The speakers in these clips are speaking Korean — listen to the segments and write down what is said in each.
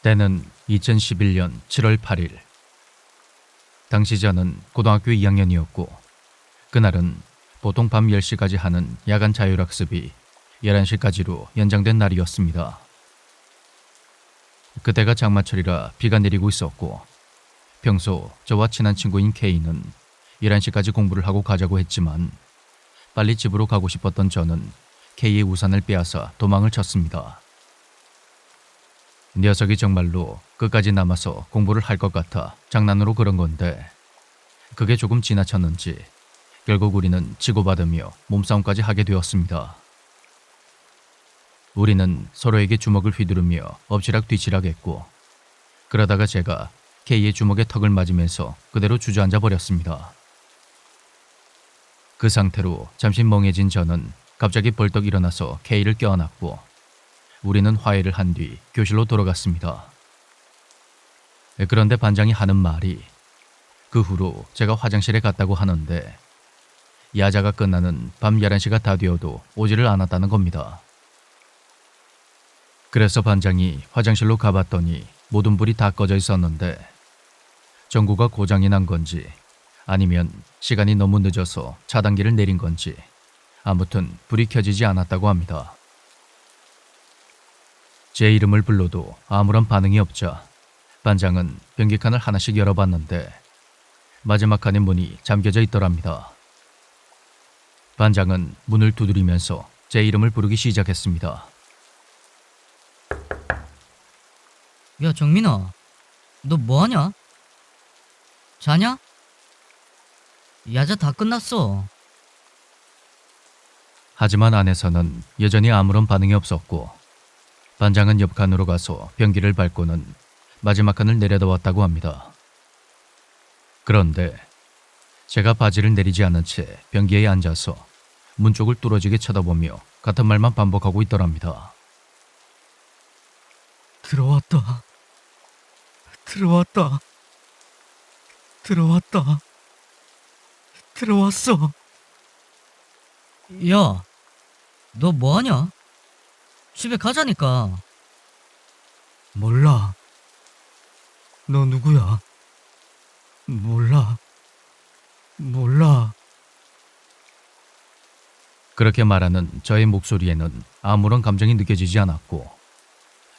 때는 2011년 7월 8일. 당시 저는 고등학교 2학년이었고 그날은 보통 밤 10시까지 하는 야간 자율학습이 11시까지로 연장된 날이었습니다. 그때가 장마철이라 비가 내리고 있었고 평소 저와 친한 친구인 K는 11시까지 공부를 하고 가자고 했지만 빨리 집으로 가고 싶었던 저는 K의 우산을 빼앗아 도망을 쳤습니다. 녀석이 정말로 끝까지 남아서 공부를 할 것 같아 장난으로 그런 건데 그게 조금 지나쳤는지 결국 우리는 치고받으며 몸싸움까지 하게 되었습니다. 우리는 서로에게 주먹을 휘두르며 엎치락 뒤치락 했고 그러다가 제가 K의 주먹에 턱을 맞으면서 그대로 주저앉아 버렸습니다. 그 상태로 잠시 멍해진 저는 갑자기 벌떡 일어나서 K를 껴안았고 우리는 화해를 한 뒤 교실로 돌아갔습니다. 그런데 반장이 하는 말이 그 후로 제가 화장실에 갔다고 하는데 야자가 끝나는 밤 11시가 다 되어도 오지를 않았다는 겁니다. 그래서 반장이 화장실로 가봤더니 모든 불이 다 꺼져 있었는데 전구가 고장이 난 건지 아니면 시간이 너무 늦어서 차단기를 내린 건지 아무튼 불이 켜지지 않았다고 합니다. 제 이름을 불러도 아무런 반응이 없자 반장은 변기칸을 하나씩 열어봤는데 마지막 칸의 문이 잠겨져 있더랍니다. 반장은 문을 두드리면서 제 이름을 부르기 시작했습니다. 야, 정민아, 너 뭐하냐? 자냐? 야자 다 끝났어. 하지만 안에서는 여전히 아무런 반응이 없었고 반장은 옆 칸으로 가서 변기를 밟고는 마지막 칸을 내려다봤다고 합니다. 그런데 제가 바지를 내리지 않은 채 변기에 앉아서 문 쪽을 뚫어지게 쳐다보며 같은 말만 반복하고 있더랍니다. 들어왔다. 들어왔다. 들어왔다. 들어왔어. 야, 너 뭐하냐? 집에 가자니까. 몰라. 너 누구야? 몰라. 몰라. 그렇게 말하는 저의 목소리에는 아무런 감정이 느껴지지 않았고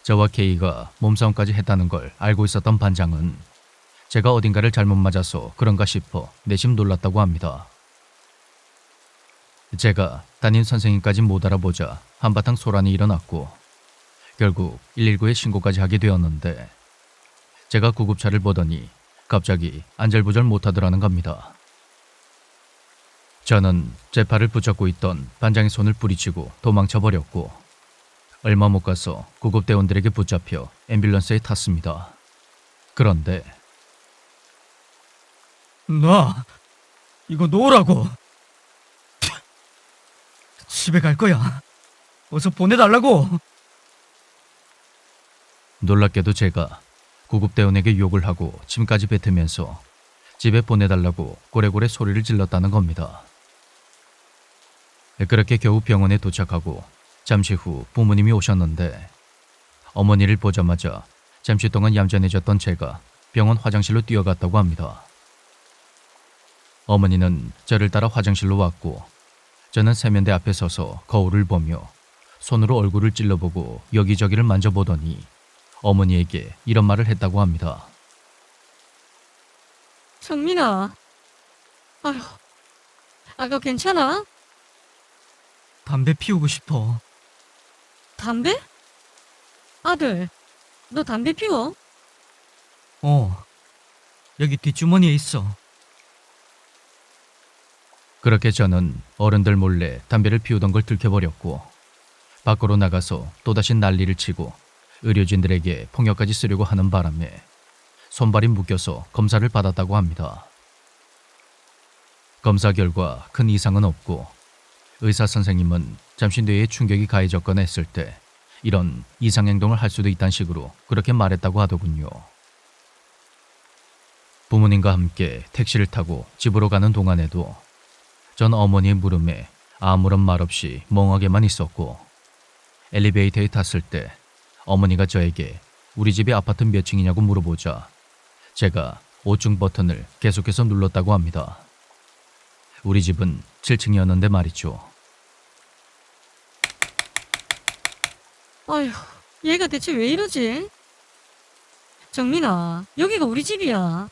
저와 K가 몸싸움까지 했다는 걸 알고 있었던 반장은 제가 어딘가를 잘못 맞아서 그런가 싶어 내심 놀랐다고 합니다. 제가 담임 선생님까지 못 알아보자 한바탕 소란이 일어났고 결국 119에 신고까지 하게 되었는데 제가 구급차를 보더니 갑자기 안절부절 못하더라는 겁니다. 저는 제 팔을 붙잡고 있던 반장의 손을 뿌리치고 도망쳐버렸고 얼마 못 가서 구급대원들에게 붙잡혀 앰뷸런스에 탔습니다. 그런데 놔. 이거 놓으라고. 집에 갈 거야. 어서 보내달라고. 놀랍게도 제가 구급대원에게 욕을 하고 침까지 뱉으면서 집에 보내달라고 고래고래 소리를 질렀다는 겁니다. 그렇게 겨우 병원에 도착하고 잠시 후 부모님이 오셨는데 어머니를 보자마자 잠시 동안 얌전해졌던 제가 병원 화장실로 뛰어갔다고 합니다. 어머니는 저를 따라 화장실로 왔고 저는 세면대 앞에 서서 거울을 보며 손으로 얼굴을 찔러보고 여기저기를 만져보더니 어머니에게 이런 말을 했다고 합니다. 정민아, 아휴, 아가 괜찮아? 담배 피우고 싶어. 담배? 아들, 너 담배 피워? 여기 뒷주머니에 있어. 그렇게 저는 어른들 몰래 담배를 피우던 걸 들켜버렸고 밖으로 나가서 또다시 난리를 치고 의료진들에게 폭력까지 쓰려고 하는 바람에 손발이 묶여서 검사를 받았다고 합니다. 검사 결과 큰 이상은 없고 의사 선생님은 잠시 뇌에 충격이 가해졌거나 했을 때 이런 이상행동을 할 수도 있다는 식으로 그렇게 말했다고 하더군요. 부모님과 함께 택시를 타고 집으로 가는 동안에도 전 어머니의 물음에 아무런 말 없이 멍하게만 있었고 엘리베이터에 탔을 때 어머니가 저에게 우리 집이 아파트 몇 층이냐고 물어보자 제가 5층 버튼을 계속해서 눌렀다고 합니다. 우리 집은 7층이었는데 말이죠. 아휴, 얘가 대체 왜 이러지? 정민아, 여기가 우리 집이야.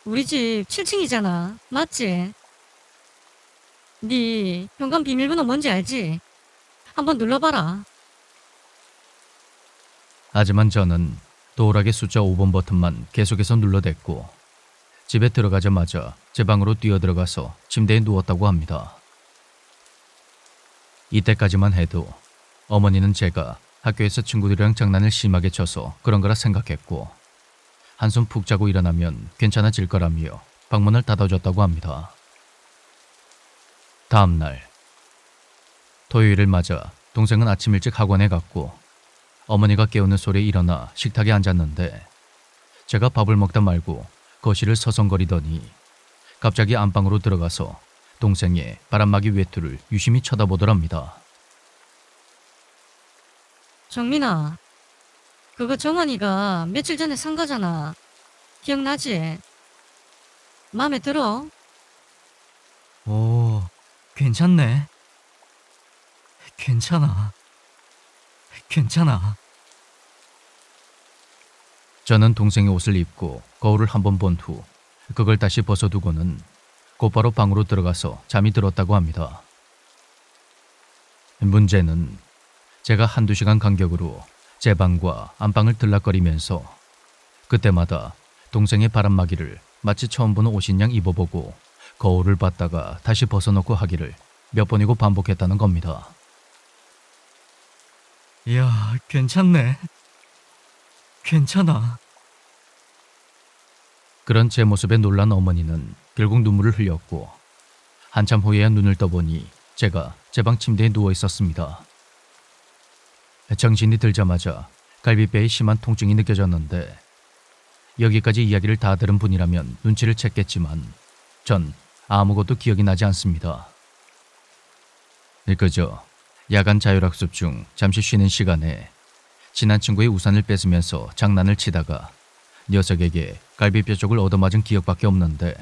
우리 집 7층이잖아. 맞지? 네 현관 비밀번호 뭔지 알지? 한번 눌러봐라. 하지만 저는 도어락의 숫자 5번 버튼만 계속해서 눌러댔고 집에 들어가자마자 제 방으로 뛰어들어가서 침대에 누웠다고 합니다. 이때까지만 해도 어머니는 제가 학교에서 친구들이랑 장난을 심하게 쳐서 그런 거라 생각했고 한숨 푹 자고 일어나면 괜찮아질 거라며 방문을 닫아줬다고 합니다. 다음 날 토요일을 맞아 동생은 아침 일찍 학원에 갔고 어머니가 깨우는 소리에 일어나 식탁에 앉았는데 제가 밥을 먹다 말고 거실을 서성거리더니 갑자기 안방으로 들어가서 동생의 바람막이 외투를 유심히 쳐다보더랍니다. 정민아, 그거 정환이가 며칠 전에 산 거잖아. 기억나지? 마음에 들어? 오, 괜찮네. 괜찮아. 저는 동생의 옷을 입고 거울을 한번 본 후 그걸 다시 벗어두고는 곧바로 방으로 들어가서 잠이 들었다고 합니다. 문제는 제가 한두 시간 간격으로 제 방과 안방을 들락거리면서 그때마다 동생의 바람막이를 마치 처음 보는 옷인 양 입어보고 거울을 봤다가 다시 벗어놓고 하기를 몇 번이고 반복했다는 겁니다. 이야, 괜찮네. 괜찮아. 그런 제 모습에 놀란 어머니는 결국 눈물을 흘렸고 한참 후에야 눈을 떠보니 제가 제 방 침대에 누워 있었습니다. 정신이 들자마자 갈비뼈에 심한 통증이 느껴졌는데 여기까지 이야기를 다 들은 분이라면 눈치를 챘겠지만 전 아무것도 기억이 나지 않습니다. 그저 야간 자율학습 중 잠시 쉬는 시간에 친한 친구의 우산을 뺏으면서 장난을 치다가 녀석에게 갈비뼈 쪽을 얻어맞은 기억밖에 없는데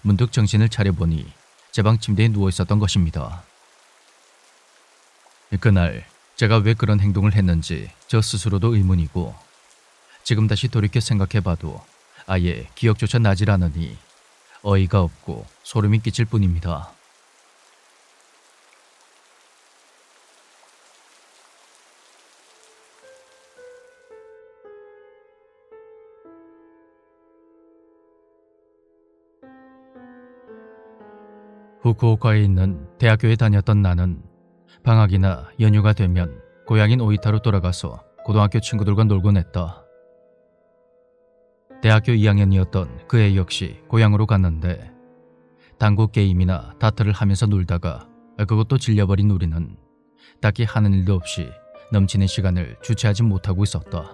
문득 정신을 차려보니 제 방 침대에 누워 있었던 것입니다. 그날 제가 왜 그런 행동을 했는지 저 스스로도 의문이고 지금 다시 돌이켜 생각해봐도 아예 기억조차 나질 않으니 어이가 없고 소름이 끼칠 뿐입니다. 후쿠오카에 있는 대학교에 다녔던 나는 방학이나 연휴가 되면 고향인 오이타로 돌아가서 고등학교 친구들과 놀곤 했다. 대학교 2학년이었던 그 애 역시 고향으로 갔는데 당구 게임이나 다트를 하면서 놀다가 그것도 질려버린 우리는 딱히 하는 일도 없이 넘치는 시간을 주체하지 못하고 있었다.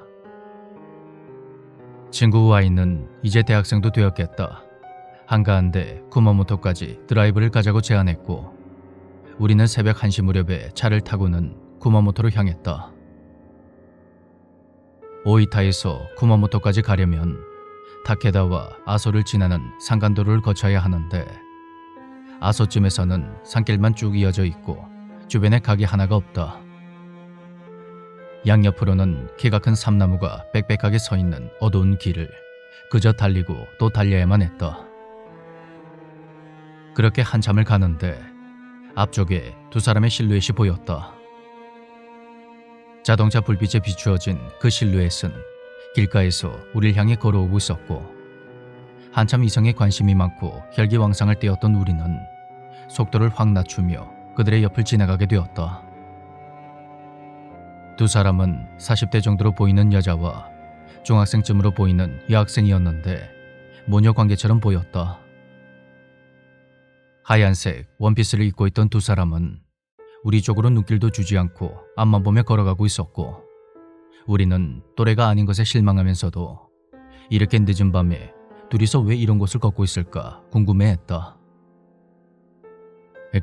친구 와이는 이제 대학생도 되었겠다. 한가한데 구마모토까지 드라이브를 가자고 제안했고 우리는 새벽 1시 무렵에 차를 타고는 구마모토로 향했다. 오이타에서 구마모토까지 가려면 타케다와 아소를 지나는 산간도로를 거쳐야 하는데 아소쯤에서는 산길만 쭉 이어져 있고 주변에 가게 하나가 없다. 양옆으로는 키가 큰 삼나무가 빽빽하게 서 있는 어두운 길을 그저 달리고 또 달려야만 했다. 그렇게 한참을 가는데 앞쪽에 두 사람의 실루엣이 보였다. 자동차 불빛에 비추어진 그 실루엣은 길가에서 우릴 향해 걸어오고 있었고 한참 이성에 관심이 많고 혈기왕성할 때였던 우리는 속도를 확 낮추며 그들의 옆을 지나가게 되었다. 두 사람은 40대 정도로 보이는 여자와 중학생쯤으로 보이는 여학생이었는데 모녀 관계처럼 보였다. 하얀색 원피스를 입고 있던 두 사람은 우리 쪽으로 눈길도 주지 않고 앞만 보며 걸어가고 있었고 우리는 또래가 아닌 것에 실망하면서도 이렇게 늦은 밤에 둘이서 왜 이런 곳을 걷고 있을까 궁금해했다.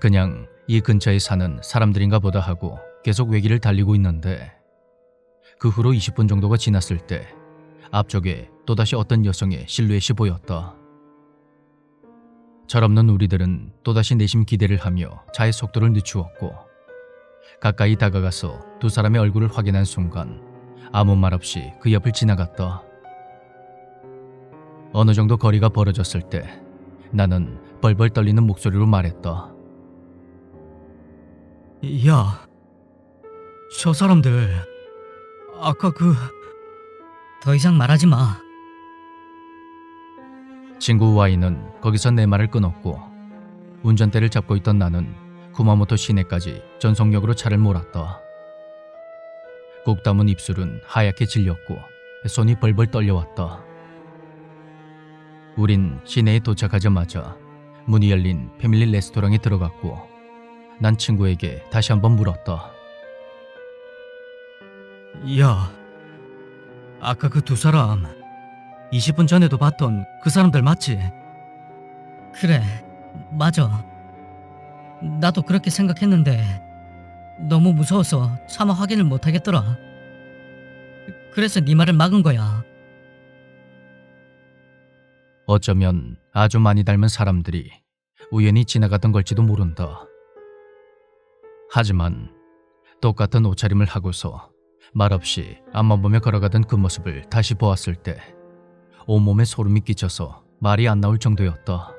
그냥 이 근처에 사는 사람들인가 보다 하고 계속 외길을 달리고 있는데 그 후로 20분 정도가 지났을 때 앞쪽에 또다시 어떤 여성의 실루엣이 보였다. 철없는 우리들은 또다시 내심 기대를 하며 차의 속도를 늦추었고 가까이 다가가서 두 사람의 얼굴을 확인한 순간 아무 말 없이 그 옆을 지나갔다. 어느 정도 거리가 벌어졌을 때 나는 벌벌 떨리는 목소리로 말했다. 야, 저 사람들 아까 더 이상 말하지 마. 친구 Y는 거기서 내 말을 끊었고 운전대를 잡고 있던 나는 구마모토 시내까지 전속력으로 차를 몰았다. 꾹 담은 입술은 하얗게 질렸고 손이 벌벌 떨려왔다. 우린 시내에 도착하자마자 문이 열린 패밀리 레스토랑에 들어갔고 난 친구에게 다시 한번 물었다. 야, 아까 그 두 사람 20분 전에도 봤던 그 사람들 맞지? 그래, 맞아. 나도 그렇게 생각했는데 너무 무서워서 차마 확인을 못하겠더라. 그래서 네 말을 막은 거야. 어쩌면 아주 많이 닮은 사람들이 우연히 지나가던 걸지도 모른다. 하지만 똑같은 옷차림을 하고서 말없이 앞만 보며 걸어가던 그 모습을 다시 보았을 때 온몸에 소름이 끼쳐서 말이 안 나올 정도였다.